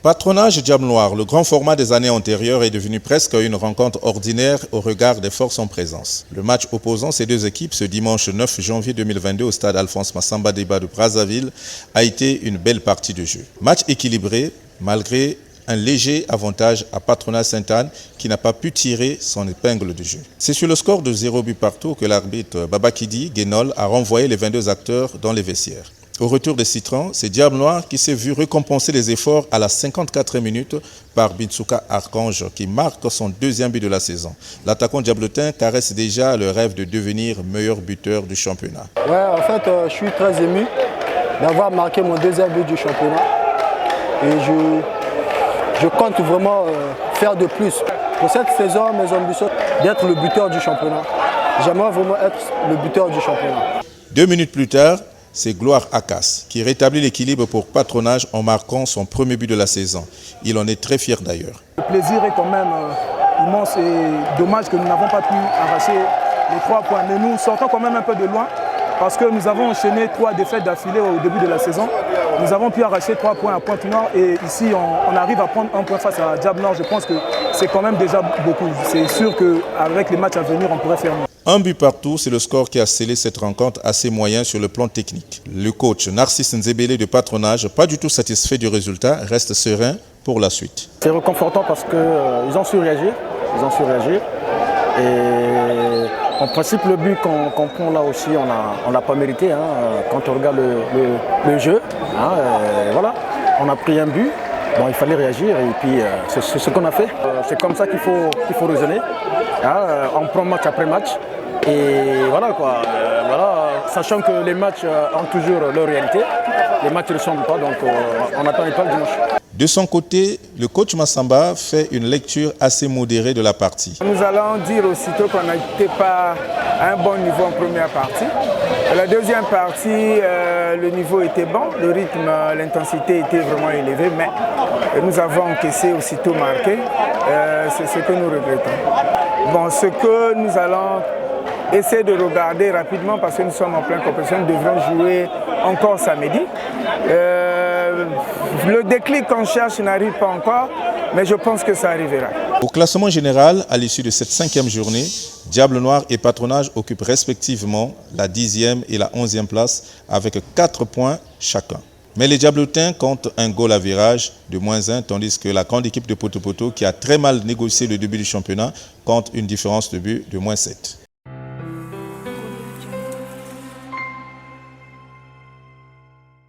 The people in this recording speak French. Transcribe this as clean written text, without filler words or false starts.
Patronage Diable Noir, le grand format des années antérieures est devenu presque une rencontre ordinaire au regard des forces en présence. Le match opposant ces deux équipes ce dimanche 9 janvier 2022 au stade Alphonse Massamba Déba de Brazzaville a été une belle partie de jeu. Match équilibré malgré un léger avantage à Patronage Sainte-Anne qui n'a pas pu tirer son épingle de jeu. C'est sur le score de 0 but partout que l'arbitre Babakidi Guénol a renvoyé les 22 acteurs dans les vestiaires. Au retour des Citrons, c'est Diable Noir qui s'est vu récompenser les efforts à la 54e minute par Bintsuka Archange qui marque son deuxième but de la saison. L'attaquant diabletin caresse déjà le rêve de devenir meilleur buteur du championnat. Ouais, en fait, je suis très ému d'avoir marqué mon deuxième but du championnat. Et je compte vraiment faire de plus. Pour cette saison, mes ambitions d'être le buteur du championnat. J'aimerais vraiment être le buteur du championnat. 2 minutes plus tard, c'est Gloire Akas qui rétablit l'équilibre pour Patronage en marquant son premier but de la saison. Il en est très fier d'ailleurs. Le plaisir est quand même immense et dommage que nous n'avons pas pu arracher les 3 points. Mais nous sortons quand même un peu de loin parce que nous avons enchaîné 3 défaites d'affilée au début de la saison. Nous avons pu arracher 3 points à Pointe-Nord et ici on arrive à prendre 1 point face à Diable Nord. Je pense que c'est quand même déjà beaucoup. C'est sûr qu'avec les matchs à venir, on pourrait faire mieux. 1 but partout, c'est le score qui a scellé cette rencontre assez moyen sur le plan technique. Le coach Narcisse Nzebele de Patronage, pas du tout satisfait du résultat, reste serein pour la suite. C'est réconfortant parce qu'ils ont su réagir. Et en principe, le but qu'on prend là aussi, on l'a pas mérité hein, quand on regarde le jeu. Hein, voilà, on a pris un but. Bon, il fallait réagir et puis c'est ce qu'on a fait. C'est comme ça qu'il faut raisonner. Hein, on prend match après match. Et voilà quoi, sachant que les matchs ont toujours leur réalité, les matchs ne ressemblent pas, donc on attend les pas le dimanche. De son côté, le coach Massamba fait une lecture assez modérée de la partie. Nous allons dire aussitôt qu'on n'était pas à un bon niveau en première partie. La deuxième partie, le niveau était bon, le rythme, l'intensité était vraiment élevée, mais nous avons encaissé aussitôt marqué. C'est ce que nous regrettons. Bon, ce que nous allons essayer de regarder rapidement parce que nous sommes en pleine compétition, nous devrons jouer encore samedi. Le déclic qu'on cherche n'arrive pas encore, mais je pense que ça arrivera. Au classement général, à l'issue de cette 5e journée, Diable Noir et Patronage occupent respectivement la 10e et la 11e place avec 4 points chacun. Mais les Diabletins comptent un goal à virage de -1, tandis que la grande équipe de Poto Poto, qui a très mal négocié le début du championnat, compte une différence de but de -7.